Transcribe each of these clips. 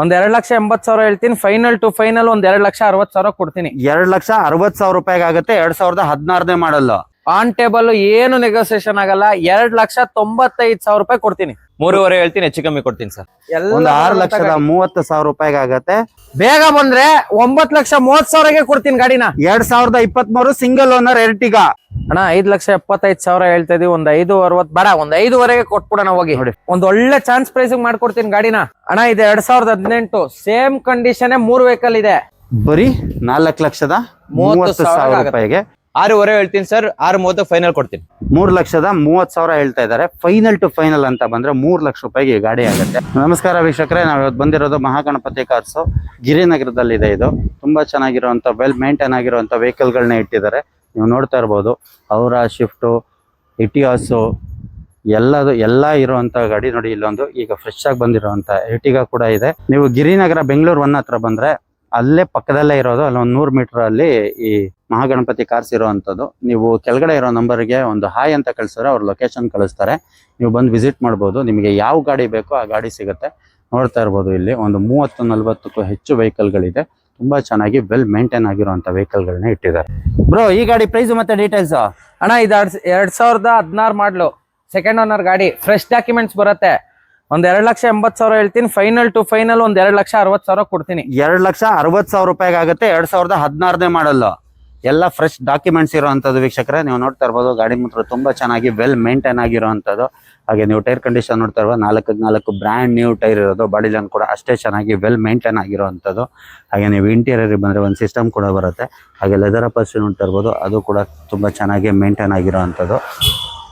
ಒಂದ್ 2,80,000 ಹೇಳ್ತೀನಿ. Final to final ಒಂದ್ 2,60,000 ಕೊಡ್ತೀನಿ. 2,60,000 ರೂಪಾಯಿಗೆ ಆಗುತ್ತೆ. 2016ನೇ ಮಾಡಲ್ಲ. ಆನ್ ಟೇಬಲ್ ಏನು ನೆಗೋಸಿಯೇಷನ್ ಆಗಲ್ಲ. 2,95,000 ರೂಪಾಯಿ ಕೊಡ್ತೀನಿ. 3.5 ಹೇಳ್ತೀನಿ, ಹೆಚ್ಚು ಕಮ್ಮಿ ಕೊಡ್ತೀನಿ ಸರ್. ಒಂದು 6,30,000 ರೂಪಾಯಿಗೆ ಆಗತ್ತೆ. ಬೇಗ ಬಂದ್ರೆ 9,30,000ಗೆ ಕೊಡ್ತೀನಿ ಗಾಡಿನ. 2023 ಸಿಂಗಲ್ ಓನರ್ ಎರ್ಟಿಗಾ ಅಣ್ಣ 5,75,000 ಹೇಳ್ತಾ ಇದೀವಿ. ಒಂದ್ 5,60 ಬೇಡ, ಒಂದ್ 5.5ಗೆ ಕೊಟ್ಬಿಡೋಣ ಹೋಗಿ. ಒಂದ್ ಒಳ್ಳೆ ಚಾನ್ಸ್ ಪ್ರೈಸ್ ಮಾಡ್ಕೊಡ್ತೀನಿ ಗಾಡಿನ. ಅಣ್ಣ ಇದು 2018 ಸೇಮ್ ಕಂಡೀಷನ್ 3 ವೆಹಿಕಲ್ ಇದೆ. ಬರೀ 4,30,000 ರೂಪಾಯಿಗೆ 6.5 ಹೇಳ್ತೀನಿ ಸರ್. 6.30 ಫೈನಲ್ ಕೊಡ್ತೀನಿ. 3,30,000 ಹೇಳ್ತಾ ಇದ್ದಾರೆ. ಫೈನಲ್ ಟು ಫೈನಲ್ ಅಂತ ಬಂದ್ರೆ 3 ಲಕ್ಷ ರೂಪಾಯಿಗೆ ಈ ಗಾಡಿ ಆಗುತ್ತೆ. ನಮಸ್ಕಾರ ವೀಕ್ಷಕರೇ, ನಾವು ಇವತ್ತು ಬಂದಿರೋದು ಮಹಾಗಣಪತಿ ಕಾರ್ಸ್ ಗಿರಿನಗರದಲ್ಲಿದೆ. ಇದು ತುಂಬಾ ಚೆನ್ನಾಗಿರುವಂತ ವೆಲ್ ಮೇಂಟೈನ್ ಆಗಿರುವಂತ ವೆಹಿಕಲ್ ಗಳನ್ನ ಇಟ್ಟಿದ್ದಾರೆ. ನೀವು ನೋಡ್ತಾ ಇರ್ಬೋದು. ಅವರ ಶಿಫ್ಟು, ಇಟಿಯಾಸು ಎಲ್ಲ ಇರುವಂತ ಗಾಡಿ ನೋಡಿ. ಇಲ್ಲೊಂದು ಈಗ ಫ್ರೆಶ್ ಆಗಿ ಬಂದಿರುವಂತ ಎರ್ಟಿಗಾ ಕೂಡ ಇದೆ. ನೀವು ಗಿರಿನಗರ ಬೆಂಗಳೂರು 1 ಹತ್ರ ಬಂದ್ರೆ ಅಲ್ಲೇ ಪಕ್ಕದಲ್ಲೇ ಇರೋದು. ಅಲ್ಲಿ ಒಂದು 100 ಮೀಟರ್ ಅಲ್ಲಿ ಈ ಮಹಾಗಣಪತಿ ಕಾರ್ಸ್ ಇರುವಂತದ್ದು. ನೀವು ಕೆಳಗಡೆ ಇರೋ ನಂಬರ್ಗೆ ಒಂದು ಹಾಯ್ ಅಂತ ಕಳಿಸಿದ್ರೆ ಅವ್ರ ಲೊಕೇಶನ್ ಕಳಿಸ್ತಾರೆ. ನೀವು ಬಂದು ವಿಸಿಟ್ ಮಾಡ್ಬೋದು. ನಿಮಗೆ ಯಾವ ಗಾಡಿ ಬೇಕೋ ಆ ಗಾಡಿ ಸಿಗುತ್ತೆ. ನೋಡ್ತಾ ಇರ್ಬೋದು, ಇಲ್ಲಿ ಒಂದು 30-40ಕ್ಕೂ ಹೆಚ್ಚು ವೆಹಿಕಲ್ಗಳಿದೆ. ತುಂಬಾ ಚೆನ್ನಾಗಿ ವೆಲ್ ಮೇಂಟೈನ್ ಆಗಿರುವಂತ ವೆಹಿಕಲ್ಗಳನ್ನ ಇಟ್ಟಿದ್ದಾರೆ. ಬ್ರೋ, ಈ ಗಾಡಿ ಪ್ರೈಸ್ ಮತ್ತೆ ಡೀಟೇಲ್ಸ್. ಅಣ್ಣ ಇದು 2016 ಮಾಡ್ಲು ಸೆಕೆಂಡ್ ಓನರ್ ಗಾಡಿ. ಫ್ರೆಶ್ ಡಾಕ್ಯುಮೆಂಟ್ಸ್ ಬರುತ್ತೆ. ಒಂದ್ 2,80,000 ಹೇಳ್ತೀನಿ. ಫೈನಲ್ ಟು ಫೈನಲ್ ಒಂದ್ 2,60,000 ಕೊಡ್ತೀನಿ. 2,60,000 ರೂಪಾಯಿಗೆ ಆಗುತ್ತೆ. 2016ನೇ ಮಾಡಲ್ಲ. ಎಲ್ಲ ಫ್ರೆಶ್ ಡಾಕ್ಯುಮೆಂಟ್ಸ್ ಇರುವಂತದ್ದು ವೀಕ್ಷಕರೇ. ನೀವು ನೋಡ್ತಾ ಇರ್ಬೋದು, ಗಾಡಿ ಮಾತ್ರ ತುಂಬಾ ಚೆನ್ನಾಗಿ ವೆಲ್ ಮೇಂಟೈನ್ ಆಗಿರುವಂತದ್ದು. ಹಾಗೆ ನೀವು ಟೈರ್ ಕಂಡೀಷನ್ ನೋಡ್ತಾ ಇರ್ಬೋದು, 4 ಬ್ರ್ಯಾಂಡ್ ನ್ಯೂ ಟೈರ್ ಇರೋದು. ಬಾಡಿ ಲೈನ್ ಕೂಡ ಅಷ್ಟೇ ಚೆನ್ನಾಗಿ ವೆಲ್ ಮೇಂಟೈನ್ ಆಗಿರುವಂತದ್ದು. ಹಾಗೆ ನೀವು ಇಂಟೀರಿಯರ್ ಬಂದ್ರೆ ಒಂದು ಸಿಸ್ಟಮ್ ಕೂಡ ಬರುತ್ತೆ. ಹಾಗೆ ಲೆದರ್ ಅಪಲ್ಸ್ಟ್ರಿ ನೋಡ್ತಾ ಇರ್ಬೋದು, ಅದು ಕೂಡ ತುಂಬಾ ಚೆನ್ನಾಗಿ ಮೇಂಟೈನ್ ಆಗಿರುವಂತದ್ದು.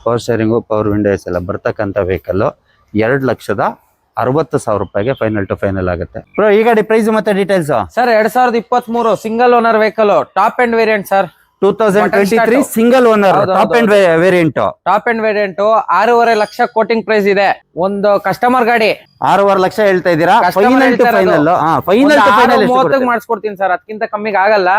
ಪವರ್ ಸ್ಟೇರಿಂಗು, ಪವರ್ ವಿಂಡೋಸ್ ಎಲ್ಲ ಬರ್ತಕ್ಕಂಥ ವೆಹಿಕಲ್. 2,60,000 ರೂಪಾಯಿಗೆ ಫೈನಲ್ ಟು ಫೈನಲ್ ಆಗುತ್ತೆ. ಬ್ರೋ, ಈ ಗಾಡಿ ಪ್ರೈಸ್ ಮತ್ತೆ details. Sir 2023 single owner vehicle, top end variant sir. 2023 single owner top end variant. Top end variant 6.5 lakh quoting price ಇದೆ. ಒಂದು ಕಸ್ಟಮರ್ ಗಾಡಿ 6.5 ಲಕ್ಷ ಹೇಳ್ತಾ ಇದ್ದೀರಾ. ಫೈನಲ್ ಟು ಫೈನಲ್ 30 ಮಾಡಿಸ್ಕೊಡ್ತೀನಿ ಸರ್. ಅದಕ್ಕಿಂತ ಕಮ್ಮಿಗೆ ಆಗಲ್ಲ.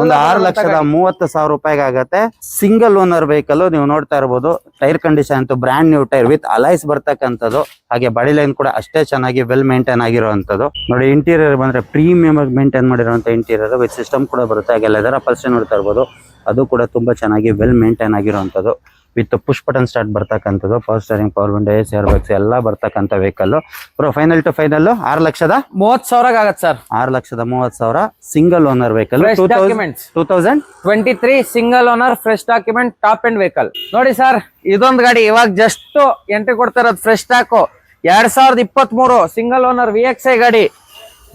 ಒಂದು 6,30,000 ರೂಪಾಯಿಗೆ ಆಗುತ್ತೆ. Single owner vehicle. ನೀವು ನೋಡ್ತಾ ಇರ್ಬೋದು, ಟೈರ್ ಕಂಡೀಷನ್ ಅಂತೂ brand new tyre with alloys ಬರ್ತಕ್ಕಂಥದ್ದು. ಹಾಗೆ ಬಾಡಿ ಲೈನ್ ಕೂಡ ಅಷ್ಟೇ ಚೆನ್ನಾಗಿ ವೆಲ್ ಮೇಂಟೈನ್ ಆಗಿರುವಂತದ್ದು. ನೋಡಿ, ಇಂಟೀರಿಯರ್ ಬಂದ್ರೆ ಪ್ರೀಮಿಯಂ ಆಗಿ ಮೇಂಟೈನ್ ಮಾಡಿರುವಂತ ಇಂಟೀರಿಯರ್ ವಿತ್ ಸಿಸ್ಟಮ್ ಕೂಡ ಬರುತ್ತೆ. ಹಾಗೆ ಲೆದರ್ ಅಪಲ್ಸ್ಟ್ರಿ ನೋಡ್ತಾ ಇರ್ಬೋದು, ಅದು ಕೂಡ ತುಂಬಾ ಚೆನ್ನಾಗಿ ವೆಲ್ ಮೇಂಟೈನ್ ಆಗಿರುವಂತದ್ದು. ವಿತ್ ಪುಷ್ ಬಟನ್ ಸ್ಟಾರ್ಟ್ ಬರ್ತಕ್ಕಂಥದ್ದು. Power steering, power windows, air bags ಎಲ್ಲ ಬರ್ತಕ್ಕಂಥ vehicle. Bro, final to final 6,30,000 ಆಗತ್ತೆ sir. 6,30,000 single owner vehicle. 2023 single owner fresh document top end vehicle. ನೋಡಿ ಸರ್, ಇದೊಂದು ಗಾಡಿ ಇವಾಗ ಜಸ್ಟ್ ಎಂಟ್ರಿ ಕೊಡ್ತಾ ಇರೋದು. Fresh stock 2023 single owner VXI ಗಾಡಿ.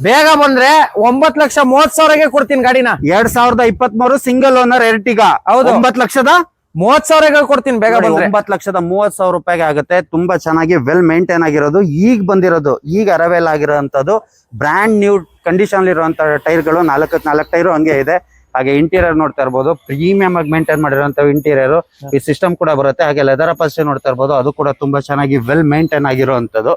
ಬೇಗ ಬಂದ್ರೆ 9,30,000ಗೆ ಕೊಡ್ತೀನಿ ಗಾಡಿನ. 2023 ಸಿಂಗಲ್ ಓನರ್ ಎರ್ಟಿಗಾ. ಹೌದು, 9,30,000ಗೆ ಕೊಡ್ತೀನಿ. ಬೇಗ ಬಂದ್ರೆ 9,30,000 ರೂಪಾಯಿಗೆ ಆಗುತ್ತೆ. ತುಂಬಾ ಚೆನ್ನಾಗಿ ವೆಲ್ ಮೇಂಟೈನ್ ಆಗಿರೋದು. ಈಗ ಬಂದಿರೋದು, ಈಗ ಅರವೇಲ್ ಆಗಿರೋಂಥದ್ದು ಬ್ರ್ಯಾಂಡ್ ನ್ಯೂ ಕಂಡೀಷನ್ ಇರುವಂತ ಟೈರ್ಗಳು. 4 ಟೈರು ಹಂಗೆ ಇದೆ. ಹಾಗೆ ಇಂಟೀರಿಯರ್ ನೋಡ್ತಾ ಇರ್ಬೋದು, ಪ್ರೀಮಿಯಂ ಆಗಿ ಮೇಂಟೈನ್ ಮಾಡಿರುವಂತ ಇಂಟೀರಿಯರ್. ಈ ಸಿಸ್ಟಮ್ ಕೂಡ ಬರುತ್ತೆ. ಹಾಗೆ ಲೆದರ್ ಅಪಲ್ಸ್ಟ್ರಿ ನೋಡ್ತಾ ಇರ್ಬೋದು, ಅದು ಕೂಡ ತುಂಬಾ ಚೆನ್ನಾಗಿ ವೆಲ್ ಮೇಂಟೈನ್ ಆಗಿರುವಂತದ್ದು.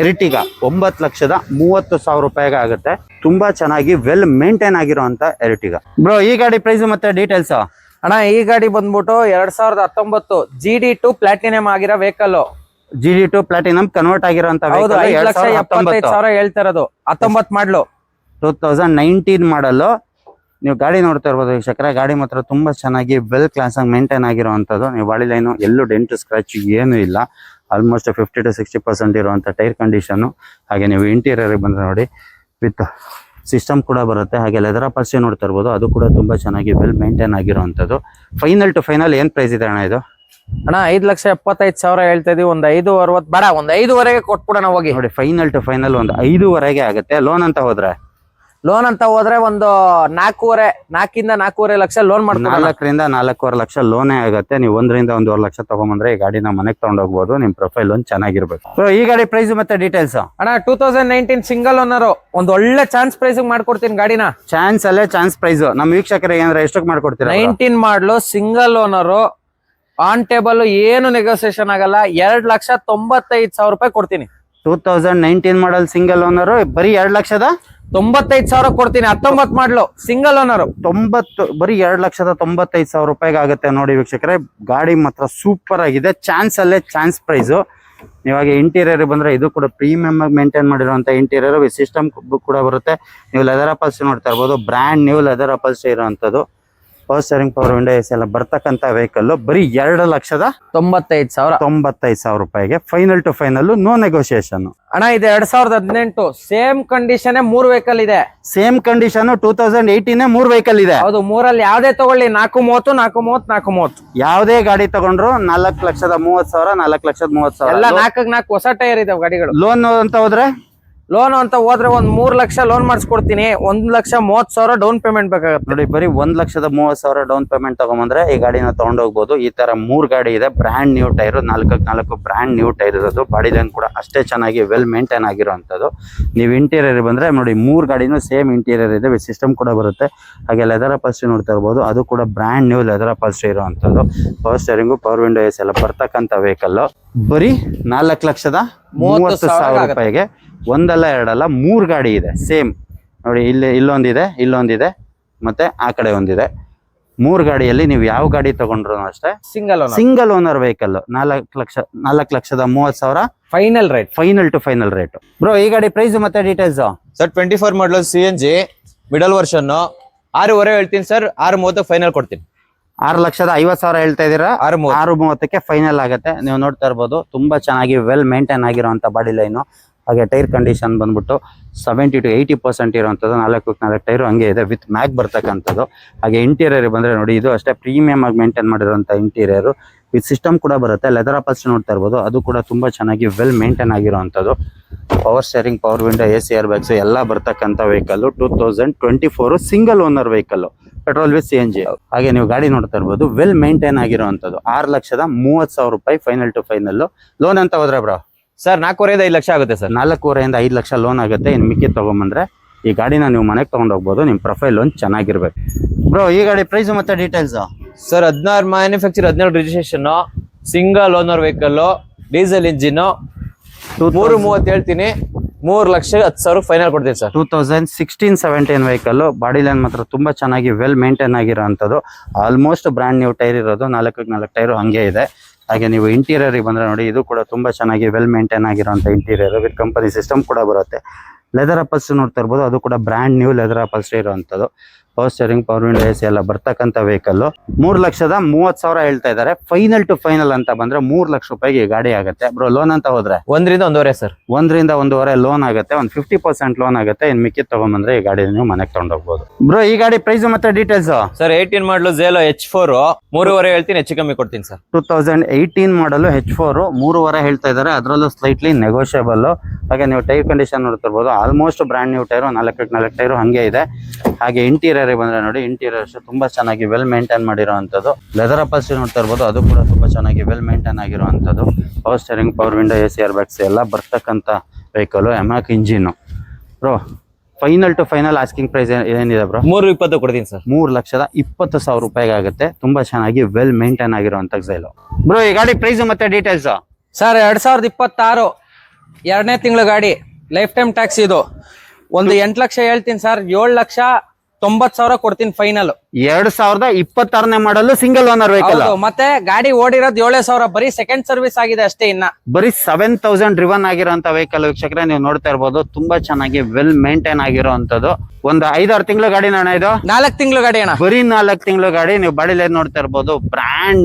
ಎರ್ಟಿಗಾ 9,30,000 ರೂಪಾಯಿಗೆ ಆಗುತ್ತೆ. ತುಂಬಾ ಚೆನ್ನಾಗಿ ವೆಲ್ ಮೇಂಟೈನ್ ಆಗಿರುವಂತ ಎರ್ಟಿಗಾ. ಬ್ರೋ, ಈ ಗಾಡಿ ಪ್ರೈಸ್ ಮತ್ತೆ ಡೀಟೇಲ್ಸ್. ಅಣ್ಣ ಈ ಗಾಡಿ ಬಂದ್ಬಿಟ್ಟು 2019 GD2 ಪ್ಲಾಟಿನಂ ಆಗಿರೋ ವೆಹಿಕಲ್. GD2 ಪ್ಲಾಟಿನಂ ಕನ್ವರ್ಟ್ ಆಗಿರುವಂತ ವೆಹಿಕಲ್. 5,75,000 ಹೇಳ್ತಾ ಇರೋದು. 19 ಮಾಡ್ಲು, 2019 ಮಾಡಲು. ನೀವು ಗಾಡಿ ನೋಡ್ತಾ ಇರ್ಬೋದು ವೀಕ್ಷಕರೇ, ಗಾಡಿ ಮಾತ್ರ ತುಂಬಾ ಚೆನ್ನಾಗಿ ವೆಲ್ ಕ್ಲಾಸ್ ಆಗಿ ಮೇಂಟೈನ್ ಆಗಿರುವಂತದ್ದು. ನೀವು ಬಾಡಿ ಲೈನು ಎಲ್ಲೂ ಡೆಂಟ್ ಸ್ಕ್ರಾಚ್ ಏನು ಇಲ್ಲ. ಆಲ್ಮೋಸ್ಟ್ 50 to 60% ಇರುವಂತ ಟೈರ್ ಕಂಡೀಷನ್. ಹಾಗೆ ನೀವು ಇಂಟೀರಿಯರ್ ಬಂದ್ರೆ ನೋಡಿ, ವಿತ್ ಸಿಸ್ಟಮ್ ಕೂಡ ಬರುತ್ತೆ. ಹಾಗೆ ಲೆದರ್ ಅಪಲ್ಸ್ಟ್ರಿ ನೋಡ್ತಾ ಇರ್ಬೋದು, ಅದು ಕೂಡ ತುಂಬಾ ಚೆನ್ನಾಗಿ ವೆಲ್ ಮೇಂಟೈನ್ ಆಗಿರುವಂತದ್ದು. ಫೈನಲ್ ಟು ಫೈನಲ್ ಏನ್ ಪ್ರೈಸ್ ಇದೆ ಅಣ್ಣ ಇದು? ಅಣ್ಣ 5,75,000 ಹೇಳ್ತಾ ಇದೀವಿ. ಒಂದು 5,60 ಬೇಡ, ಒಂದು 5.5ಗೆ ಕೊಟ್ಬಿಡೋಣ ಹೋಗಿ. ನೋಡಿ, ಫೈನಲ್ ಟು ಫೈನಲ್ ಒಂದು 5.5ಗೆ ಆಗುತ್ತೆ. ಲೋನ್ ಅಂತ ಹೋದ್ರೆ ಒಂದು 4.5 4.5 ಲಕ್ಷ ಲೋನ್ ಮಾಡ್ತೀವಿ. 4 ರಿಂದ 4.25 ಲಕ್ಷ ಲೋನೇ ಆಗುತ್ತೆ. ನೀವು 1 ರಿಂದ 1.5 ಲಕ್ಷ ತಗೊಂಡ್ಬಂದ್ರೆ ಈ ಗಾಡಿನ ಮನೆಗೆ ತಗೊಂಡೋಗ್ಬೋದು. ನಿಮ್ ಪ್ರೊಫೈಲ್ ಒಂದು ಚೆನ್ನಾಗಿರ್ಬೇಕು. ಈ ಗಾಡಿ ಪ್ರೈಸ್ ಮತ್ತೆ ಡೀಟೇಲ್ಸ್. ಅಣ್ಣ 2019 ಸಿಂಗಲ್ ಓನರ್. ಒಂದು ಒಳ್ಳೆ ಚಾನ್ಸ್ ಪ್ರೈಸ್ ಮಾಡ್ಕೊಡ್ತೀನಿ ಗಾಡಿನ. ಚಾನ್ಸ್ ಅಲ್ಲೇ ಚಾನ್ಸ್ ಪ್ರೈಸ್. ನಮ್ ವೀಕ್ಷಕರಿಗೆ ಏನಾರ ಎಷ್ಟಕ್ಕೆ ಮಾಡ್ಕೊಡ್ತೀರಾ? 19 ಮಾಡ್ಲು ಸಿಂಗಲ್ ಓನರ್. ಆನ್ ಟೇಬಲ್ ಏನು ನೆಗೋಸಿಯೇಷನ್ ಆಗಲ್ಲ. 2,95,000 ರೂಪಾಯಿ ಕೊಡ್ತೀನಿ. 2019 ಮಾಡಲ್ ಸಿಂಗಲ್ ಓನರ್ ಬರೀ 2,95,000 ಕೊಡ್ತೀನಿ. 19 ಮಾಡ್ಲು ಸಿಂಗಲ್ ಓನರ್. 90 ಬರೀ 2,95,000 ರೂಪಾಯಿಗೆ ಆಗುತ್ತೆ. ನೋಡಿ ವೀಕ್ಷಕರೇ, ಗಾಡಿ ಮಾತ್ರ ಸೂಪರ್ ಆಗಿದೆ. ಚಾನ್ಸ್ ಅಲ್ಲೇ ಚಾನ್ಸ್ ಪ್ರೈಸ್. ಇವಾಗ ಇಂಟೀರಿಯರ್ ಬಂದ್ರೆ ಇದು ಕೂಡ ಪ್ರೀಮಿಯಂ ಆಗಿ ಮೇಂಟೈನ್ ಮಾಡಿರುವಂತ ಇಂಟೀರಿಯರ್ ವಿತ್ ಸಿಸ್ಟಮ್ ಕೂಡ ಬರುತ್ತೆ. ನೀವು ಲೆದರ್ ಅಪಲ್ಸ್ ನೋಡ್ತಾ ಇರ್ಬೋದು, ಬ್ರ್ಯಾಂಡ್ ನ್ಯೂ ಲೆದರ್ ಅಪಲ್ಸ್ ಇರುವಂತದ್ದು. Power steering, power window AC ಎಲ್ಲ ಬರ್ತಕ್ಕಂತ ವೆಹಿಕಲ್ ಬರೀ 2,95,000 ರೂಪಾಯಿಗೆ final to final, no negotiation. ಅಣ್ಣ ಇದು 2018 ಸೇಮ್ ಕಂಡೀಷನ್ 3 ವೆಹಿಕಲ್ ಇದೆ. ಸೇಮ್ ಕಂಡೀಷನ್ 2018 3 ವೆಹಿಕಲ್ ಇದೆ. ಹೌದು, ಮೂರಲ್ಲಿ ಯಾವ್ದೇ ತಗೊಳ್ಳಿ 430, 430, 430 ಯಾವ್ದೇ ಗಾಡಿ ತಗೊಂಡ್ರು 4,30,000, 4,30,000 ಎಲ್ಲ 4 ಹೊಸ ಟೈರ್ ಇದಾವೆ ಗಾಡಿಗಳು. ಲೋನ್ ಅಂತ ಹೋದ್ರೆ ಲೋನ್ ಅಂತ ಹೋದ್ರೆ 3 ಲಕ್ಷ ಲೋನ್ ಮಾಡಿಸ್ಕೊಡ್ತೀನಿ. 1,30,30,000 ಡೌನ್ ಪೇಮೆಂಟ್ ಬೇಕಾಗುತ್ತೆ. ನೋಡಿ, ಬರೀ 1,30,30,000 ಡೌನ್ ಪೇಮೆಂಟ್ ತಗೊಂಬಂದ್ರೆ ಈ ಗಾಡಿನ ತಗೊಂಡೋಗ್ಬೋದು. ಈ ತರ 3 ಗಾಡಿ ಇದೆ, brand new tyre, 4 brand new tyre ಇರೋದು. ಬಾಡಿ ಲೈನ್ ಕೂಡ ಅಷ್ಟೇ ಚೆನ್ನಾಗಿ ವೆಲ್ ಮೇಂಟೈನ್ ಆಗಿರುವಂತದ್ದು. ನೀವು ಇಂಟೀರಿಯರ್ ಬಂದ್ರೆ ನೋಡಿ, 3 ಗಾಡಿನೂ ಸೇಮ್ ಇಂಟೀರಿಯರ್ ಇದೆ, ವಿತ್ ಸಿಸ್ಟಮ್ ಕೂಡ ಬರುತ್ತೆ. ಹಾಗೆ ಲೆದರ್ ಅಪಲ್ಸ್ಟ್ರಿ ನೋಡ್ತಾ ಇರ್ಬೋದು, ಅದು ಕೂಡ ಬ್ರ್ಯಾಂಡ್ ನ್ಯೂ ಲೆದರ್ ಅಪಲ್ಸ್ಟ್ರಿ ಇರುವಂತದ್ದು. Power steering, power window AC ಎಲ್ಲ ಬರ್ತಕ್ಕಂತ ವೆಹಿಕಲ್ ಬರೀ 4,30,000 ರೂಪಾಯಿಗೆ ಒಂದಲ್ಲ ಎರಡಲ್ಲ 3 ಗಾಡಿ ಇದೆ ಸೇಮ್. ನೋಡಿ, ಇಲ್ಲೊಂದಿದೆ, ಇಲ್ಲೊಂದಿದೆ, ಮತ್ತೆ ಆ ಕಡೆ ಒಂದಿದೆ. 3 ಗಾಡಿಯಲ್ಲಿ ನೀವು ಯಾವ ಗಾಡಿ ತಗೊಂಡ್ರು ಅಷ್ಟೇ single owner vehicle 4,30,000 final rate, final to final rate. Bro, ಈ ಗಾಡಿ ಪ್ರೈಸ್ ಮತ್ತೆ details sir 24 model CNG middle version 6.5 ಹೇಳ್ತೀನಿ ಸರ್. 6.30 ಫೈನಲ್ ಕೊಡ್ತೀನಿ. 6,50,000 ಹೇಳ್ತಾ ಇದೀರಾ? 6.30ಕ್ಕೆ ಫೈನಲ್ ಆಗುತ್ತೆ. ನೀವು ನೋಡ್ತಾ ಇರ್ಬೋದು, ತುಂಬಾ ಚೆನ್ನಾಗಿ ವೆಲ್ ಮೇಂಟೈನ್ ಆಗಿರುವಂತ ಬಾಡಿ ಲೈನು. ಹಾಗೆ ಟೈರ್ ಕಂಡೀಷನ್ ಬಂದ್ಬಿಟ್ಟು 70 to 80% ಇರುವಂಥದ್ದು. 4 ಟೈರು ಹಂಗೆ ಇದೆ, ವಿತ್ ಮ್ಯಾಗ್ ಬರ್ತಕ್ಕಂಥದ್ದು. ಹಾಗೆ ಇಂಟೀರಿಯರ್ ಬಂದ್ರೆ ನೋಡಿ, ಇದು ಅಷ್ಟೇ ಪ್ರೀಮಿಯಂ ಆಗಿ ಮೇಂಟೈನ್ ಮಾಡಿರುವಂಥ ಇಂಟೀರಿಯರ್, ವಿತ್ ಸಿಸ್ಟಮ್ ಕೂಡ ಬರುತ್ತೆ. ಲೆದರ್ ಅಪಲ್ಸ್ ನೋಡ್ತಾ ಇರ್ಬೋದು, ಅದು ಕೂಡ ತುಂಬಾ ಚೆನ್ನಾಗಿ ವೆಲ್ ಮೇಂಟೈನ್ ಆಗಿರುವಂಥದ್ದು. Power steering, power window, AC air bags ಎಲ್ಲ ಬರ್ತಕ್ಕಂಥ vehicle. 2024 single owner vehicle, petrol with CNG. ಹಾಗೆ ನೀವು ಗಾಡಿ ನೋಡ್ತಾ ಇರ್ಬೋದು, ವೆಲ್ ಮೇಂಟೈನ್ ಆಗಿರುವಂಥದ್ದು. 6,30,000 ರೂಪಾಯಿ ಫೈನಲ್ ಟು ಫೈನಲ್. ಲೋನ್ ಅಂತ ಹೋದ್ರೆ ಬ್ರೋ ಸರ್ 4.5 ಲಕ್ಷ ಆಗುತ್ತೆ ಸರ್. 4.5 ಲಕ್ಷ ಲೋನ್ ಆಗುತ್ತೆ. ಇನ್ನು ಮಿಕ್ಕಿ ತಗೊಂಬಂದ್ರೆ ಈ ಗಾಡಿನ ನೀವು ಮನೆಗೆ ತಗೊಂಡೋಗ್ಬೋದು. ನಿಮ್ ಪ್ರೊಫೈಲ್ ಲೋನ್ ಚೆನ್ನಾಗಿರ್ಬೇಕು. ಬ್ರೋ, ಈ ಗಾಡಿ ಪ್ರೈಸ್ ಮತ್ತೆ details sir 16 manufacture, 17 registration, single owner vehicle, diesel engine. 3.30 ಹೇಳ್ತೀನಿ. 3,10,000 ಫೈನಲ್ ಕೊಡ್ತೀನಿ ಸರ್. 2016-17 ವೆಹಿಕಲ್. ಬಾಡಿ ಲೈನ್ ಮಾತ್ರ ತುಂಬಾ ಚೆನ್ನಾಗಿ ವೆಲ್ ಮೇಂಟೈನ್ ಆಗಿರೋಂಥದ್ದು. ಆಲ್ಮೋಸ್ಟ್ ಬ್ರ್ಯಾಂಡ್ ನ್ಯೂ ಟೈರ್ ಇರೋದು. 4 ಟೈರು ಹಂಗೆ ಇದೆ. ಹಾಗೆ ನೀವು ಇಂಟೀರಿಯರ್ ಬಂದ್ರೆ ನೋಡಿ, ಇದು ಕೂಡ ತುಂಬಾ ಚೆನ್ನಾಗಿ ವೆಲ್ ಮೇಂಟೈನ್ ಆಗಿರುವಂತ ಇಂಟೀರಿಯರ್, ವಿತ್ ಕಂಪನಿ ಸಿಸ್ಟಮ್ ಕೂಡ ಬರುತ್ತೆ. ಲೆದರ್ ಅಪಲ್ಸ್ ನೋಡ್ತಾ ಇರ್ಬೋದು, ಅದು ಕೂಡ ಬ್ರ್ಯಾಂಡ್ ನ್ಯೂ ಲೆದರ್ ಅಪಲ್ಸ್ಟ್ರಿ ಇರುವಂತದ್ದು. Power steering, power window AC ಎಲ್ಲ ಬರ್ತಕ್ಕಂಥ ವೆಹಿಕಲ್. 3,30,000 ಹೇಳ್ತಾ ಇದ್ದಾರೆ. ಫೈನಲ್ ಟು ಫೈನಲ್ ಅಂತ ಬಂದ್ರೆ 3 ಲಕ್ಷ ರೂಪಾಯಿಗೆ ಗಾಡಿ ಆಗುತ್ತೆ. ಬ್ರೋ, ಲೋನ್ ಅಂತ ಹೋದ್ರೆ 1 ರಿಂದ 1.5 ಸರ್. 1 ರಿಂದ 1.5 ಲೋನ್ ಆಗುತ್ತೆ. 50% ಲೋನ್ ಆಗುತ್ತೆ. ಇನ್ ಮಿಕ್ಕಿದ್ ತಗೊಂಡ್ಬಂದ್ರೆ ಈ ಗಾಡಿ ನೀವು ಮನೆಗೆ ತಗೊಂಡೋಗ್ಬೋದು. ಬ್ರೋ, ಈ ಗಾಡಿ ಪ್ರೈಸ್ ಮತ್ತೆ ಡೀಟೇಲ್ಸ್ ಸರ್ 18 ಮಾಡಲು Zelo H4 3.5 ಹೇಳ್ತೀನಿ, ಹೆಚ್ಚು ಕಮ್ಮಿ ಕೊಡ್ತೀನಿ ಸರ್. 2018 ಮಾಡಲು H4 3.5 ಹೇಳ್ತಾ ಇದ್ದಾರೆ. ಅದರಲ್ಲೂ ಸ್ಲೈಟ್ಲಿ ನೆಗೋಷಿಯಬಲ್. ಹಾಗೆ ನೀವು ಟೈರ್ ಕಂಡೀಷನ್ ನೋಡ್ತಿರ್ಬೋದು, almost brand new tyre, 4 tyre ಹಂಗೆ ಇದೆ. ಹಾಗೆ ಇಂಟೀರಿಯರ್ ಬಂದ್ರೆ ನೋಡಿ, ಇಂಟೀರಿಯರ್ ತುಂಬಾ ಚೆನ್ನಾಗಿ ವೆಲ್ ಮೇಂಟೈನ್ ಮಾಡಿರುವಂತದ್ದು. ಲೆದರ್ ಅಪಲ್ಸ್ಟ್ರಿ ನೋಡ್ತಾ ಇರ್ಬೋದು, ಅದು ಕೂಡ ತುಂಬಾ ಚೆನ್ನಾಗಿ ವೆಲ್ ಮೇಂಟೈನ್ ಆಗಿರುವಂತದ್ದು. Power steering, power window, AC air bags ಎಲ್ಲ ಬರ್ತಕ್ಕಂಥ ವೆಹಿಕಲ್. ಎಮ್ಯಾಕ್ engine. Bro, final to final asking price ಏನಿದೆ ಬ್ರೋ? 3.20 ಕೊಡ್ತೀನಿ ಸರ್. 3,20,000 ರೂಪಾಯಿಗೆ ಆಗುತ್ತೆ. ತುಂಬಾ ಚೆನ್ನಾಗಿ ವೆಲ್ ಮೇಂಟೈನ್ ಆಗಿರುವಂತ Zelo. ಬ್ರೋ, ಈ ಗಾಡಿ ಪ್ರೈಸ್ ಮತ್ತೆ ಡೀಟೇಲ್ಸ್ ಸರ್ 2026 2ನೇ ತಿಂಗಳು ಗಾಡಿ, ಲೈಫ್ ಟೈಮ್ ಟ್ಯಾಕ್ಸ್. ಇದು ಒಂದು 8 ಲಕ್ಷ ಹೇಳ್ತೀನಿ ಸರ್. 7,90,000 ಕೊಡ್ತೀನಿ ಫೈನಲ್. 2026ನೇ ಮಾಡಲು ಸಿಂಗಲ್ ಓನರ್ ವೆಹಿಕಲ್. ಮತ್ತೆ ಗಾಡಿ ಓಡಿರೋದು 7,000, ಬರೀ ಸೆಕೆಂಡ್ ಸರ್ವಿಸ್ ಆಗಿದೆ ಅಷ್ಟೇ. ಇನ್ನ ಬರೀ 7,000 ಡ್ರಿವನ್ ಆಗಿರುವಂತ ವೆಹಿಕಲ್. ವೀಕ್ಷಕರೇ, ನೀವು ನೋಡ್ತಾ ಇರ್ಬೋದು, ತುಂಬಾ ಚೆನ್ನಾಗಿ ವೆಲ್ ಮೇಂಟೈನ್ ಆಗಿರುವಂತದ್ದು. ಒಂದು 5-6 ತಿಂಗಳು ಗಾಡಿ ಅಣ್ಣ ಇದು. 4 ತಿಂಗಳು ಗಾಡಿ ಅಣ್ಣ, ಬರೀ 4 ತಿಂಗಳು ಗಾಡಿ. ನೀವು ಬಾಡಿ ಲೈನ್ ನೋಡ್ತಾ ಇರ್ಬೋದು, ಬ್ರ್ಯಾಂಡ್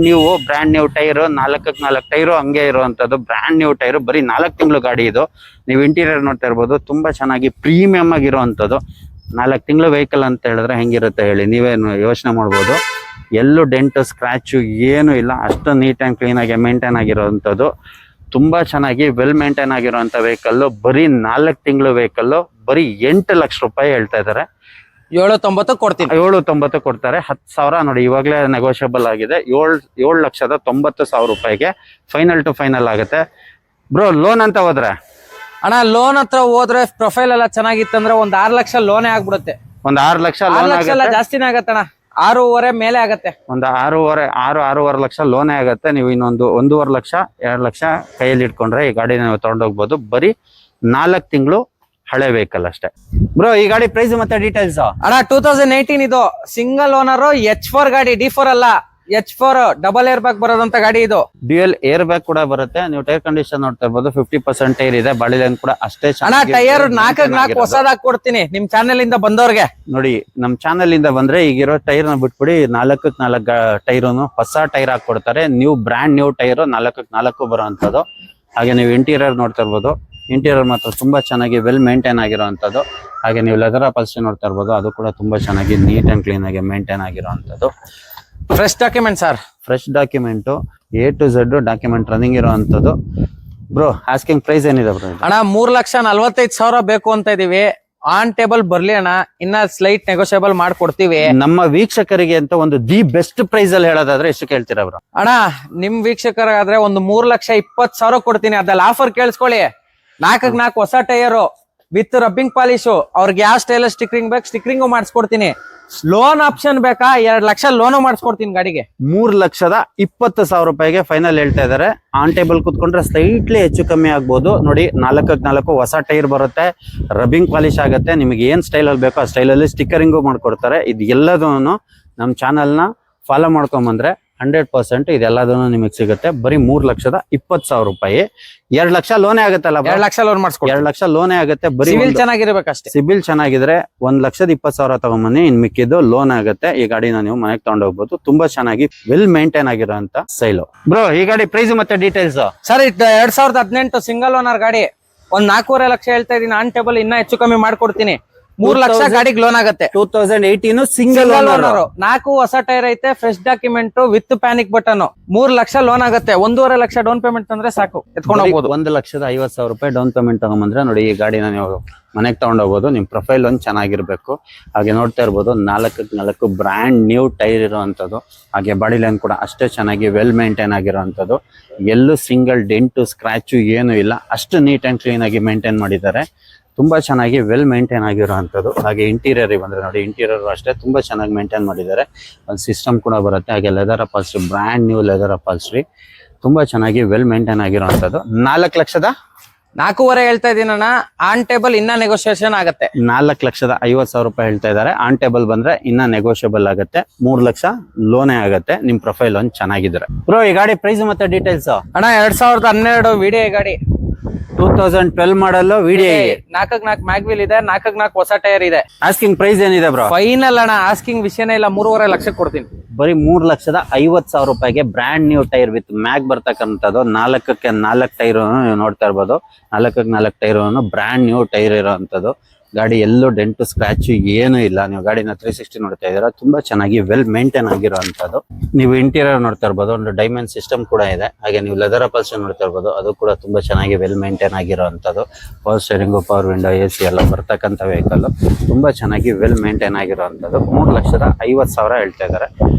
ನ್ಯೂ ಟೈರ್, 4 ಟೈರು ಹಂಗೆ ಇರುವಂತದ್ದು. ಬ್ರ್ಯಾಂಡ್ ನ್ಯೂ ಟೈರು, ಬರೀ 4 ತಿಂಗಳು ಗಾಡಿ ಇದು. ನೀವು ಇಂಟೀರಿಯರ್ ನೋಡ್ತಾ ಇರ್ಬೋದು, ತುಂಬಾ ಚೆನ್ನಾಗಿ ಪ್ರೀಮಿಯಂ ಆಗಿರುವಂತದ್ದು. 4 ತಿಂಗಳು ವೆಹಿಕಲ್ ಅಂತ ಹೇಳಿದ್ರೆ ಹೆಂಗಿರುತ್ತೆ ಹೇಳಿ, ನೀವೇನು ಯೋಚನೆ ಮಾಡ್ಬೋದು. ಎಲ್ಲೂ ಡೆಂಟ್, ಸ್ಕ್ರಾಚು ಏನು ಇಲ್ಲ. ಅಷ್ಟು ನೀಟ್ ಆ್ಯಂಡ್ ಕ್ಲೀನ್ ಆಗಿ ಮೇಂಟೈನ್ ಆಗಿರೋವಂಥದ್ದು. ತುಂಬಾ ಚೆನ್ನಾಗಿ ವೆಲ್ ಮೇಂಟೈನ್ ಆಗಿರುವಂತ ವೆಹಿಕಲ್. ಬರೀ 4 ತಿಂಗಳು ವೆಹಿಕಲ್, ಬರೀ 8 ಲಕ್ಷ ರೂಪಾಯಿ ಹೇಳ್ತಾ ಇದ್ದಾರೆ. 7,90 ಕೊಡ್ತೀನಿ. 7,90 ಕೊಡ್ತಾರೆ. 10,000 ನೋಡಿ, ಇವಾಗಲೇ ನೆಗೋಷಿಯಬಲ್ ಆಗಿದೆ. 7,90,000 ರೂಪಾಯಿಗೆ ಫೈನಲ್ ಟು ಫೈನಲ್ ಆಗುತ್ತೆ. ಬ್ರೋ, ಲೋನ್ ಅಂತ ಹೋದ್ರೆ ಅಣ್ಣ, ಲೋನ್ ಹತ್ರ ಹೋದ್ರೆ ಪ್ರೊಫೈಲ್ ಎಲ್ಲ ಚೆನ್ನಾಗಿತ್ತಂದ್ರೆ ಒಂದು 6 ಲಕ್ಷ ಲೋನೇ ಆಗ್ಬಿಡುತ್ತೆ. ಒಂದು 6 ಲಕ್ಷ 6 ಲಕ್ಷ ಎಲ್ಲ ಜಾಸ್ತಿನೇ ಆಗತ್ತಣ್ಣ. 6.5 ಮೇಲೆ ಆಗತ್ತೆ. ಒಂದು 6.5 ಲಕ್ಷ ಲೋನೇ ಆಗುತ್ತೆ. ನೀವು ಇನ್ನೊಂದು 1.5 ಲಕ್ಷ 2 ಲಕ್ಷ ಕೈಯಲ್ಲಿ ಇಟ್ಕೊಂಡ್ರೆ ಈ ಗಾಡಿ ನೀವು ತಗೊಂಡೋಗ್ಬೋದು. ಬರೀ 4 ತಿಂಗಳು ಹಳೆ ವೆಹಿಕಲ್ ಅಷ್ಟೇ. ಬ್ರೋ, ಈ ಗಾಡಿ ಪ್ರೈಸ್ ಮತ್ತೆ ಡೀಟೇಲ್ಸ್ ಅಣ್ಣ 2018 ಇದು ಸಿಂಗಲ್ ಓನರ್ H4 ಗಾಡಿ, D4 ಅಲ್ಲ. H4 ಡಬಲ್ ಏರ್ ಬ್ಯಾಗ್ ಬರೋದಂತ ಗಾಡಿ ಇದು. ಡ್ಯೂಯಲ್ ಏರ್ ಬ್ಯಾಗ್ ಕೂಡ ಬರುತ್ತೆ. ನೀವು ಟೈರ್ ಕಂಡೀಷನ್ ನೋಡ್ತಾ ಇರ್ಬೋದು, 50% ಟೈರ್ ಇದೆ. ಬಾಡಿ ಲೈನ್ ಕೂಡ ಅಷ್ಟೇ ಅಣ್ಣ ಟೈರ್ 4 ಹೊಸದಾಗಿ ಕೊಡ್ತೀನಿ ನಿಮ್ ಚಾನೆಲ್ ಇಂದ ಬಂದವ್ರಿಗೆ. ನೋಡಿ, ನಮ್ ಚಾನೆಲ್ ಇಂದ ಬಂದ್ರೆ ಈಗಿರೋ ಟೈರ್ ನ ಬಿಟ್ಬಿಡಿ 4 ಟೈರುನು ಹೊಸ ಟೈರ್ ಹಾಕೊಡ್ತಾರೆ. ನ್ಯೂ ಬ್ರ್ಯಾಂಡ್ ನ್ಯೂ ಟೈರ್ 4 ಬರುವಂತದ್ದು. ಹಾಗೆ ನೀವು ಇಂಟೀರಿಯರ್ ನೋಡ್ತಾ ಇರ್ಬೋದು, ಇಂಟೀರಿಯರ್ ಮಾತ್ರ ತುಂಬಾ ಚೆನ್ನಾಗಿ ವೆಲ್ ಮೇಂಟೈನ್ ಆಗಿರುವಂತದ್ದು. ಹಾಗೆ ನೀವು ಲೆದರ್ ಅಪಲ್ಸ್ಟ್ರಿ ನೋಡ್ತಾ ಇರ್ಬೋದು, ಅದು ಕೂಡ ತುಂಬಾ ಚೆನ್ನಾಗಿ ನೀಟ್ ಅಂಡ್ ಕ್ಲೀನ್ ಆಗಿ ಮೇಂಟೈನ್ ಆಗಿರುವಂತದ್ದು. Fresh document sir, fresh document A to Z document running ಇರುವಂತದ್ದು. ಬ್ರೋ, ಆಸ್ಕಿಂಗ್ ಪ್ರೈಸ್ ಏನಿದೆ ಬ್ರೋ? ಅಣ್ಣ 3,45,000 ಬೇಕು ಅಂತ ಇದೀವಿ. ಆನ್ ಟೇಬಲ್ ಬರ್ಲಿ ಅಣ್ಣ, ಇನ್ನ ಸ್ಲೈಟ್ ನೆಗೋಷಿಯಬಲ್ ಮಾಡ್ಕೊಡ್ತೀವಿ. ನಮ್ಮ ವೀಕ್ಷಕರಿಗೆ ಅಂತ ಒಂದು ದಿ ಬೆಸ್ಟ್ ಪ್ರೈಸ್ ಅಲ್ಲಿ ಹೇಳೋದಾದ್ರೆ ಎಷ್ಟು ಕೇಳ್ತೀರಾ ಬ್ರೋ? ಅಣ್ಣ ನಿಮ್ ವೀಕ್ಷಕರಾದ್ರೆ ಒಂದು 3,20,000 ಕೊಡ್ತೀನಿ. ಅದ್ರಲ್ಲಿ ಆಫರ್ ಕೇಳಿಸ್ಕೊಳ್ಳಿ. 4 ಹೊಸ ಟೈರು ವಿತ್ ರಬ್ಬಿಂಗ್ ಪಾಲಿಶು. ಅವ್ರಿಗೆ ಯಾವ ಸ್ಟೈಲ್ ಸ್ಟಿಕರಿಂಗ್ ಬೇಕು ಸ್ಟಿಕರಿಂಗು ಮಾಡಿಸ್ಕೊಡ್ತೀನಿ. ಲೋನ್ ಆಪ್ಷನ್ ಬೇಕಾ 2 ಲಕ್ಷ ಲೋನು ಮಾಡಿಸ್ಕೊಡ್ತೀನಿ ಗಾಡಿಗೆ. 3,20,000 ರೂಪಾಯಿಗೆ ಫೈನಲ್ ಹೇಳ್ತಾ ಇದಾರೆ. ಆನ್ ಟೇಬಲ್ ಕುತ್ಕೊಂಡ್ರೆ ಸ್ಲೈಟ್ಲಿ ಹೆಚ್ಚು ಕಮ್ಮಿ ಆಗ್ಬೋದು. ನೋಡಿ, 4 ಹೊಸ ಟೈರ್ ಬರುತ್ತೆ, ರಬ್ಬಿಂಗ್ ಪಾಲಿಶ್ ಆಗುತ್ತೆ. ನಿಮಗೆ ಏನ್ ಸ್ಟೈಲ್ ಅಲ್ಲಿ ಬೇಕೋ ಆ ಸ್ಟೈಲ್ ಅಲ್ಲಿ ಸ್ಟಿಕರಿಂಗು ಮಾಡ್ಕೊಡ್ತಾರೆ. ಇದು ಎಲ್ಲದನ್ನು ನಮ್ಮ ಚಾನಲ್ ನ ಫಾಲೋ ಮಾಡ್ಕೊಂಡ್ ಬಂದ್ರೆ 100% ಇದೆಲ್ಲದನ್ನು ನಿಮಗೆ ಸಿಗುತ್ತೆ. ಬರೀ 3,20,000 ರೂಪಾಯಿ. 2 ಲಕ್ಷ ಲೋನೇ ಆಗುತ್ತಲ್ಲ? 2 ಲಕ್ಷ ಲೋನ್ ಮಾಡಿಸ್ಕೊಡ್ತೀನಿ. 2 ಲಕ್ಷ ಲೋನೇ ಆಗುತ್ತೆ. ಬರೀ ಸಿವಿಲ್ ಚೆನ್ನಾಗಿರ್ಬೇಕಷ್ಟೇ. ಸಿಬಿಲ್ ಚೆನ್ನಾಗಿದ್ರೆ 1,20,000 ತಗೊಂಬನ್ನಿ, ಇನ್ ಮಿಕ್ಕಿದ್ದು ಲೋನ್ ಆಗುತ್ತೆ. ಈ ಗಾಡಿನ ನೀವು ಮನೆಗೆ ತಗೊಂಡು ಹೋಗ್ಬೋದು. ತುಂಬಾ ಚೆನ್ನಾಗಿ ವೆಲ್ ಮೇಂಟೈನ್ ಆಗಿರೋಂತ ಸೈಲು. ಬ್ರೋ, ಈ ಗಾಡಿ ಪ್ರೈಸ್ ಮತ್ತೆ ಡೀಟೇಲ್ಸ್? ಸರ್, 2018 ಸಿಂಗಲ್ ಓನರ್ ಗಾಡಿ. 4.25 ಲಕ್ಷ ಹೇಳ್ತಾ ಇದೀನಿ. ಆನ್ ಟೇಬಲ್ ಇನ್ನ ಹೆಚ್ಚು ಕಮ್ಮಿ ಮಾಡ್ಕೊಡ್ತೀನಿ. 3 ಲಕ್ಷ ಗಾಡಿಗೆ ಲೋನ್ ಆಗುತ್ತೆ. 2018 ಸಿಂಗಲ್ ಓನರ್. 4 ಹೊಸ ಟೈರ್ ಐತೆ, fresh document with panic button. 3 lakh loan ಆಗುತ್ತೆ. 1.5 ಲಕ್ಷ ಡೌನ್ ಪೇಮೆಂಟ್ ಅಂದ್ರೆ ಸಾಕು, ಎತ್ಕೊಂಡು ಹೋಗ್ಬೋದು. 1,50,000 ರೂಪಾಯಿ ಡೌನ್ ಪೇಮೆಂಟ್ ತಗೊಂಬಂದ್ರೆ ನೋಡಿ, ಈ ಗಾಡಿನ ನೀವು ಮನೆಗೆ ತಗೊಂಡು ಹೋಗ್ಬೋದು. ನಿಮ್ ಪ್ರೊಫೈಲ್ ಒಂದು ಚೆನ್ನಾಗಿರ್ಬೇಕು. ಹಾಗೆ ನೋಡ್ತಾ ಇರ್ಬೋದು, 4 ಬ್ರ್ಯಾಂಡ್ ನ್ಯೂ ಟೈರ್ ಇರುವಂತದ್ದು. ಹಾಗೆ ಬಾಡಿ ಲೈನ್ ಕೂಡ ಅಷ್ಟೇ ಚೆನ್ನಾಗಿ ವೆಲ್ ಮೇಂಟೈನ್ ಆಗಿರುವಂತದ್ದು. ಎಲ್ಲೂ ಸಿಂಗಲ್ ಡೆಂಟು ಸ್ಕ್ರಾಚು ಏನು ಇಲ್ಲ. ಅಷ್ಟು ನೀಟ್ ಅಂಡ್ ಕ್ಲೀನ್ ಆಗಿ ಮೇಂಟೈನ್ ಮಾಡಿದ್ದಾರೆ. ತುಂಬಾ ಚೆನ್ನಾಗಿ ವೆಲ್ ಮೇಂಟೈನ್ ಆಗಿರುವಂತದ್ದು. ಹಾಗೆ ಇಂಟೀರಿಯರ್ ಬಂದ್ರೆ ನೋಡಿ, ಇಂಟೀರಿಯರ್ ಅಷ್ಟೇ ತುಂಬಾ ಚೆನ್ನಾಗಿ ಮೇಂಟೈನ್ ಮಾಡಿದ್ದಾರೆ. ಒಂದು ಸಿಸ್ಟಮ್ ಕೂಡ ಬರುತ್ತೆ. ಹಾಗೆ leather upholstery, brand new leather upholstery, ತುಂಬಾ ಚೆನ್ನಾಗಿ ವೆಲ್ ಮೇಂಟೈನ್ ಆಗಿರುವಂತದ್ದು. 4,05,000 ಹೇಳ್ತಾ ಇದೀನಿ ಅಣ್ಣ. ಆನ್ ಟೇಬಲ್ ಇನ್ನ ನೆಗೋಷಿಯೇಷನ್ ಆಗುತ್ತೆ. 4,50,000 ರೂಪಾಯಿ ಹೇಳ್ತಾ ಇದ್ದಾರೆ. ಆನ್ ಟೇಬಲ್ ಬಂದ್ರೆ ಇನ್ನ ನೆಗೋಷಿಯಬಲ್ ಆಗುತ್ತೆ. 3 ಲಕ್ಷ ಲೋನೇ ಆಗುತ್ತೆ. ನಿಮ್ ಪ್ರೊಫೈಲ್ ಒಂದು ಚೆನ್ನಾಗಿದ್ರೆ. ಬ್ರೋ, ಈ ಗಾಡಿ ಪ್ರೈಸ್ ಮತ್ತೆ ಡೀಟೇಲ್ಸ್? ಅಣ್ಣ 2012 ವಿಡಿಯೋ ಗಾಡಿ, 2012 ಮಾಡಲ್ ವಿಡಿಯೋ. 4 ಮ್ಯಾಗ್ವಿಲ್ ಇದೆ, 4 ಹೊಸ ಟೈರ್ ಇದೆ. ಆಸ್ಕಿಂಗ್ ಪ್ರೈಸ್ ಏನಿದೆ ಬ್ರೋ? ಫೈನಲ್ ಅಣ್ಣ, ಆಸ್ಕಿಂಗ್ ವಿಷಯನೇ ಇಲ್ಲ, 3.5 ಲಕ್ಷ ಕೊಡ್ತೀನಿ. ಬರೀ 3,50,000 ರೂಪಾಯಿಗೆ ಬ್ರ್ಯಾಂಡ್ ನ್ಯೂ ಟೈರ್ ವಿತ್ ಮ್ಯಾಗ್ ಬರ್ತಕ್ಕಂಥದ್ದು. 4 ಟೈರ್ ನೀವು ನೋಡ್ತಾ ಇರ್ಬೋದು. 4 ಟೈರ್ ಬ್ರ್ಯಾಂಡ್ ನ್ಯೂ ಟೈರ್ ಇರೋಂಥದ್ದು. ಗಾಡಿ ಎಲ್ಲೂ ಡೆಂಟು ಸ್ಕ್ರಾಚು ಏನು ಇಲ್ಲ. ನೀವು ಗಾಡಿನ 360 ನೋಡ್ತಾ ಇದ್ದೀರಾ. ತುಂಬಾ ಚೆನ್ನಾಗಿ ವೆಲ್ ಮೇಂಟೈನ್ ಆಗಿರುವಂತದ್ದು. ನೀವು ಇಂಟೀರಿಯರ್ ನೋಡ್ತಾ ಇರ್ಬೋದು, ಒಂದು ಡೈಮಂಡ್ ಸಿಸ್ಟಮ್ ಕೂಡ ಇದೆ. ಹಾಗೆ ನೀವು ಲೆದರ್ ಅಪಲ್ಸ್ಟ್ರಿ ನೋಡ್ತಾ ಇರ್ಬೋದು, ಅದು ಕೂಡ ತುಂಬಾ ಚೆನ್ನಾಗಿ ವೆಲ್ ಮೇಂಟೈನ್ ಆಗಿರುವಂತದ್ದು. Power steering, power window, AC ಎಲ್ಲ ಬರ್ತಕ್ಕಂಥ ವೆಹಿಕಲ್. ತುಂಬಾ ಚೆನ್ನಾಗಿ ವೆಲ್ ಮೇಂಟೈನ್ ಆಗಿರುವಂತದ್ದು. 3,50,000 ಹೇಳ್ತಾ ಇದ್ದಾರೆ.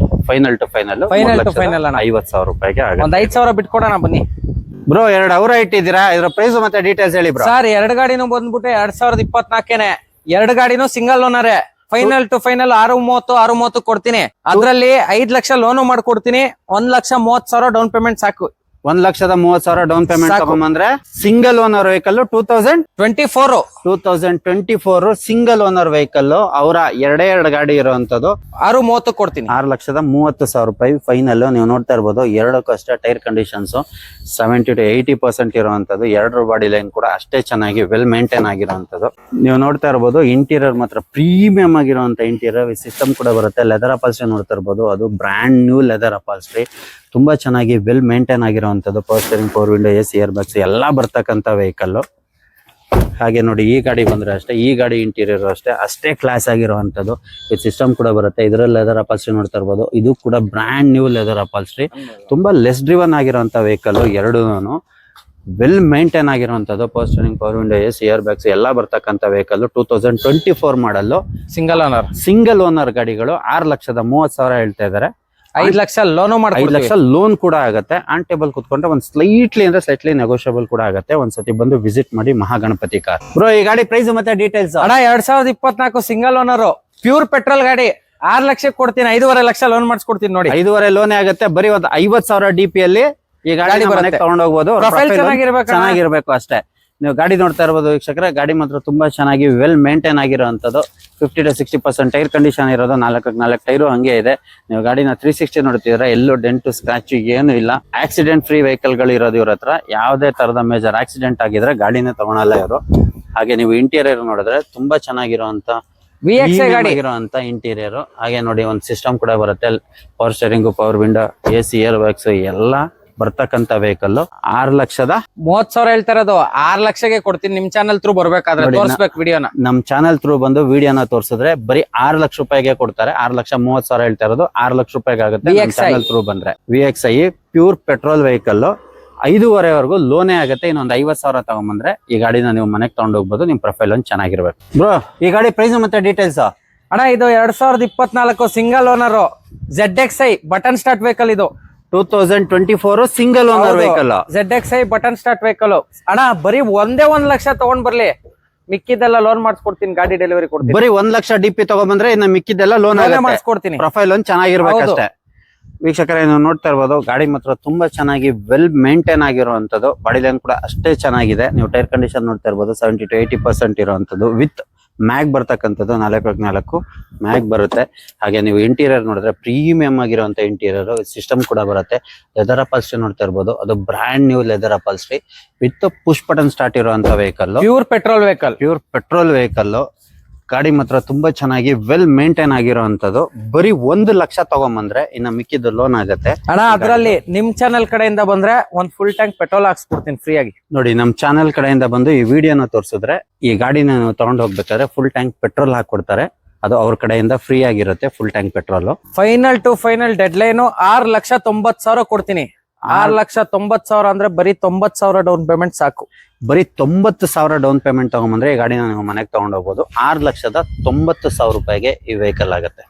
ಫೈನಲ್ ಟು ಫೈನಲ್ 50,000 ರೂಪಾಯಿಗೆ ಆಗುತ್ತೆ. ಒಂದ್ 5,000 ಬಿಟ್ಕೊಡೋಣ ಬನ್ನಿ. ಬ್ರೋ, 2 ಅವರ ಇಟ್ಟಿದ್ದೀರಾ, ಇದರ ಪ್ರೈಸ್ ಮತ್ತೆ ಡೀಟೇಲ್ಸ್ ಹೇಳಿ ಬ್ರೋ. ಸರ್, 2 ಗಾಡಿನೂ ಬಂದ್ಬಿಟ್ಟು 2024 2 ಗಾಡಿನೂ ಸಿಂಗಲ್ ಓನರೇ. ಫೈನಲ್ ಟು ಫೈನಲ್ 6,30 ಕೊಡ್ತೀನಿ. ಅದ್ರಲ್ಲಿ 5 ಲಕ್ಷ ಲೋನು ಮಾಡ್ಕೊಡ್ತೀನಿ. 1,30,000 ಡೌನ್ ಪೇಮೆಂಟ್ ಸಾಕು. 1,30,000 ಡೌನ್ ಪೇಮೆಂಟ್ ತಗೊಂಡ್ಬಂದ್ರೆ single owner vehicle 2024 single owner vehicle. ಅವರ 2 ಗಾಡಿ ಇರುವಂತದ್ದು. 6,30 ಕೊಡ್ತೀನಿ. 6,30,000 ರೂಪಾಯಿ ಫೈನಲ್. ನೀವು ನೋಡ್ತಾ ಇರ್ಬೋದು, 2ಕ್ಕೂ ಅಷ್ಟೇ ಟೈರ್ ಕಂಡೀಷನ್ಸ್ 70 to 80% ಇರುವಂತದ್ದು. 2 ಬಾಡಿ ಲೈನ್ ಕೂಡ ಅಷ್ಟೇ ಚೆನ್ನಾಗಿ ವೆಲ್ ಮೇಂಟೈನ್ ಆಗಿರುವಂತದ್ದು. ನೀವು ನೋಡ್ತಾ ಇರ್ಬೋದು, ಇಂಟೀರಿಯರ್ ಮಾತ್ರ ಪ್ರೀಮಿಯಂ ಆಗಿರುವಂತ ಇಂಟೀರಿಯರ್ ಸಿಸ್ಟಮ್ ಕೂಡ ಬರುತ್ತೆ. ಲೆದರ್ ಅಪಾಲ್ಸ್ಟ್ರಿ ನೋಡ್ತಾ ಇರ್ಬೋದು, ಅದು ಬ್ರ್ಯಾಂಡ್ ನ್ಯೂ ಲೆದರ್ ಅಪಾಲ್ಸ್ಟ್ರಿ. ತುಂಬಾ ಚೆನ್ನಾಗಿ ವೆಲ್ ಮೇಂಟೈನ್ ಆಗಿರುವಂತದ್ದು. Power steering, power window, AC, air bags ಎಲ್ಲ ಬರ್ತಕ್ಕಂಥ ವೆಹಿಕಲ್. ಹಾಗೆ ನೋಡಿ, ಈ ಗಾಡಿ ಬಂದ್ರೆ ಅಷ್ಟೇ, ಈ ಗಾಡಿ ಇಂಟೀರಿಯರ್ ಅಷ್ಟೇ ಕ್ಲಾಸ್ ಆಗಿರುವಂತದ್ದು. ಈ ಸಿಸ್ಟಮ್ ಕೂಡ ಬರುತ್ತೆ. ಇದರಲ್ಲಿ ಲೆದರ್ ಅಪಾಲ್ಸ್ಟ್ರಿ ನೋಡ್ತಾ ಇರ್ಬೋದು, ಇದು ಕೂಡ ಬ್ರ್ಯಾಂಡ್ ನ್ಯೂ ಲೆದರ್ ಅಪಾಲ್ಸ್ಟ್ರಿ. ತುಂಬಾ ಲೆಸ್ ಡ್ರಿವನ್ ಆಗಿರುವಂತ ವೆಹಿಕಲ್. 2 ವೆಲ್ ಮೇಂಟೈನ್ ಆಗಿರುವಂತದ್ದು. Power steering, power window, AC, air bags ಎಲ್ಲ ಬರ್ತಕ್ಕಂಥ ವೆಹಿಕಲ್. 2024 ಮಾಡಲ್ ಸಿಂಗಲ್ ಓನರ್ ಗಾಡಿಗಳು. 6,30,000 ಹೇಳ್ತಾ ಇದ್ದಾರೆ. 5 ಲಕ್ಷ ಲೋನು ಮಾಡಿ 5 ಲಕ್ಷ ಲೋನ್ ಕೂಡ ಆಗುತ್ತೆ. ಆನ್ ಟೇಬಲ್ ಕುತ್ಕೊಂಡ್ರೆ ಒಂದು ಸ್ಲೈಟ್ಲಿ ನೆಗೋಷಿಯಬಲ್ ಕೂಡ ಆಗುತ್ತೆ. ಒಂದ್ಸತಿ ಬಂದು ವಿಸಿಟ್ ಮಾಡಿ ಮಹಾಗಣಪತಿ ಕಾರ್. ಬ್ರೋ, ಈ ಗಾಡಿ ಪ್ರೈಸ್ ಮತ್ತೆ ಡೀಟೇಲ್ಸ್? ಅಣ್ಣ 2024 ಸಿಂಗಲ್ ಓನರ್ ಪ್ಯೂರ್ ಪೆಟ್ರೋಲ್ ಗಾಡಿ. 6 ಲಕ್ಷಕ್ಕೆ ಕೊಡ್ತೀನಿ. 5.5 ಲಕ್ಷ ಲೋನ್ ಮಾಡಿಸ್ಕೊಡ್ತೀನಿ ನೋಡಿ. 5.5 ಲೋನೇ ಆಗುತ್ತೆ. ಬರೀ ಒಂದು 50,000 DP ಅಲ್ಲಿ ಈ ಗಾಡಿ ತಗೊಂಡು ಹೋಗ್ಬೋದು. ಪ್ರೊಫೈಲ್ ಚೆನ್ನಾಗಿರ್ಬೇಕು ಚೆನ್ನಾಗಿರ್ಬೇಕು ಅಷ್ಟೇ. ನೀವು ಗಾಡಿ ನೋಡ್ತಾ ಇರ್ಬೋದು ವೀಕ್ಷಕರೇ, ಗಾಡಿ ಮಾತ್ರ ತುಂಬಾ ಚೆನ್ನಾಗಿ ವೆಲ್ ಮೇಂಟೈನ್ ಆಗಿರೋಂಥದ್ದು. 50 to 60% ಟೈರ್ ಕಂಡೀಷನ್ ಇರೋದು, 4 ಟೈರು ಹಂಗೆ ಇದೆ. ನೀವು ಗಾಡಿನ 360 ನೋಡ್ತಿದ್ರೆ ಎಲ್ಲೂ ಡೆಂಟು ಸ್ಕ್ರಾಚ್ ಏನು ಇಲ್ಲ. ಆಕ್ಸಿಡೆಂಟ್ ಫ್ರೀ ವೆಹಿಕಲ್ ಗಳು ಇರೋದು ಇವ್ರ ಹತ್ರ. ಯಾವುದೇ ತರದ ಮೇಜರ್ ಆಕ್ಸಿಡೆಂಟ್ ಆಗಿದ್ರೆ ಗಾಡಿನೇ ತಗೊಳಲ್ಲ ಇವರು. ಹಾಗೆ ನೀವು ಇಂಟೀರಿಯರ್ ನೋಡಿದ್ರೆ ತುಂಬಾ ಚೆನ್ನಾಗಿರುವಂತ VXI ಗಾಡಿ ಇರುವಂತ ಇಂಟೀರಿಯರ್. ಹಾಗೆ ನೋಡಿ ಒಂದು ಸಿಸ್ಟಮ್ ಕೂಡ ಬರುತ್ತೆ, power steering, power window, AC, air bags ಎಲ್ಲ ಬರ್ತಕ್ಕಂತ ವೆಹಿಕಲ್. 6,30,000 ಹೇಳ್ತಾ ಇರೋದು. 6 ಲಕ್ಷಕ್ಕೆ ಕೊಡ್ತೀನಿ. ನಿಮ್ ಚಾನಲ್ ಥ್ರೂ ಬರ್ಬೇಕಾದ್ರೆ ತೋರಿಸ್ಬೇಕು ವಿಡಿಯೋನ. ನಮ್ ಚಾನಲ್ ಥ್ರೂ ಬಂದು ವಿಡಿಯೋನ ತೋರಿಸಿದ್ರೆ ಬರೀ 6 ಲಕ್ಷ ರೂಪಾಯಿಗೆ ಕೊಡ್ತಾರೆ. 6,30,000 ಹೇಳ್ತಾ ಇರೋದು, 6 ಲಕ್ಷ ರೂಪಾಯಿಗೆ ಆಗುತ್ತೆ ಚಾನಲ್ ಥ್ರೂ ಬಂದ್ರೆ. VXI ಪ್ಯೂರ್ ಪೆಟ್ರೋಲ್ ವೆಹಿಕಲ್, 5,500 ಲೋನೇ ಆಗುತ್ತೆ. ಇನ್ನೊಂದು 50,000 ತಗೊಂಡ್ಬಂದ್ರೆ ಈ ಗಾಡಿನ ನೀವು ಮನೆಗೆ ತಗೊಂಡು ಹೋಗ್ಬೋದು. ನಿಮ್ ಪ್ರೊಫೈಲ್ ಒಂದು ಚೆನ್ನಾಗಿರ್ಬೇಕು. ಬ್ರೋ, ಈ ಗಾಡಿ ಪ್ರೈಸ್ ಮತ್ತೆ ಡೀಟೇಲ್ಸ್ ಅಣ್ಣ, ಇದು 2024 single owner ZXI button start vehicle. ಇದು 2024 single owner vehicle. ZXI button start vehicle. ಅಣ್ಣ ಬರೀ 1 ಲಕ್ಷ ತಗೊಂಡ್ ಬರ್ಲಿ, ಮಿಕ್ಕಿದೆಲ್ಲ ಲೋನ್ ಮಾಡಿಸ್ಕೊಡ್ತೀನಿ. ಗಾಡಿ ಡೆಲಿವರಿ ಕೊಡ್ತೀನಿ. ಬರೀ 1 ಲಕ್ಷ DP ತಗೊಂಡ್ಬಂದ್ರೆ ಇನ್ನು ಮಿಕ್ಕಿದೆಲ್ಲ ಲೋನ್ ಮಾಡಿಸ್ಕೊಡ್ತೀನಿ. ಪ್ರೊಫೈಲ್ ಒಂದು ಚೆನ್ನಾಗಿರ್ಬೇಕಷ್ಟೇ. ವೀಕ್ಷಕರೇ, ನೀವು ನೋಡ್ತಾ ಇರ್ಬೋದು, ಗಾಡಿ ಮಾತ್ರ ತುಂಬಾ ಚೆನ್ನಾಗಿ ವೆಲ್ ಮೇಂಟೈನ್ ಆಗಿರುವಂತದ್ದು. ಬಾಡಿ ಲೈನ್ ಕೂಡ ಅಷ್ಟೇ ಚೆನ್ನಾಗಿದೆ. ನೀವು ಟೈರ್ ಕಂಡೀಷನ್ ನೋಡ್ತಾ ಇರ್ಬೋದು, 70 to 80% ಇರುವಂತದ್ದು. ವಿತ್ ಮ್ಯಾಗ್ ಬರ್ತಕ್ಕಂಥದ್ದು, 4x4 ಮ್ಯಾಗ್ ಬರುತ್ತೆ. ಹಾಗೆ ನೀವು ಇಂಟೀರಿಯರ್ ನೋಡಿದ್ರೆ ಪ್ರೀಮಿಯಂ ಆಗಿರುವಂತ ಇಂಟೀರಿಯರ್ ಸಿಸ್ಟಮ್ ಕೂಡ ಬರುತ್ತೆ. ಲೆದರ್ ಅಪಾಲ್ಸ್ಟ್ರಿ ನೋಡ್ತಾ ಇರ್ಬೋದು, ಅದು brand new leather upholstery with push button start ಇರುವಂತ ವೆಹಿಕಲ್. Pure petrol vehicle. ಗಾಡಿ ಮಾತ್ರ ತುಂಬಾ ಚೆನ್ನಾಗಿ ವೆಲ್ ಮೇಂಟೈನ್ ಆಗಿರುವಂತದ್ದು. ಬರೀ 1 ಲಕ್ಷ ತಗೊಂಬಂದ್ರೆ ಇನ್ನು ಮಿಕ್ಕಿದ್ದು ಲೋನ್ ಆಗುತ್ತೆ. ಅಣ್ಣ, ಅದ್ರಲ್ಲಿ ನಿಮ್ ಚಾನೆಲ್ ಕಡೆಯಿಂದ ಬಂದ್ರೆ ಒಂದ್ ಫುಲ್ ಟ್ಯಾಂಕ್ ಪೆಟ್ರೋಲ್ ಹಾಕ್ಸ್ಕೊಡ್ತೀನಿ ಫ್ರೀ ಆಗಿ. ನೋಡಿ, ನಮ್ ಚಾನೆಲ್ ಕಡೆಯಿಂದ ಬಂದು ಈ ವಿಡಿಯೋನ ತೋರಿಸಿದ್ರೆ ಈ ಗಾಡಿನ ನೀವು ತಗೊಂಡು ಹೋಗ್ಬೇಕಾದ್ರೆ ಫುಲ್ ಟ್ಯಾಂಕ್ ಪೆಟ್ರೋಲ್ ಹಾಕೊಡ್ತಾರೆ. ಅದು ಅವ್ರ ಕಡೆಯಿಂದ ಫ್ರೀ ಆಗಿರುತ್ತೆ, full tank petrol. Final to final dead line 6,90,000 ಕೊಡ್ತೀನಿ. 6,90,000 ಅಂದ್ರೆ ಬರೀ 90,000 ಡೌನ್ ಪೇಮೆಂಟ್ ಸಾಕು. ಬರೀ 90,000 ಡೌನ್ ಪೇಮೆಂಟ್ ತಗೊಂಡ್ಬಂದ್ರೆ ಈ ಗಾಡಿನ ನೀವು ಮನೆಗೆ ತಗೊಂಡು ಹೋಗ್ಬೋದು. 6,90,000 ರೂಪಾಯಿಗೆ ಈ ವೆಹಿಕಲ್ ಆಗುತ್ತೆ.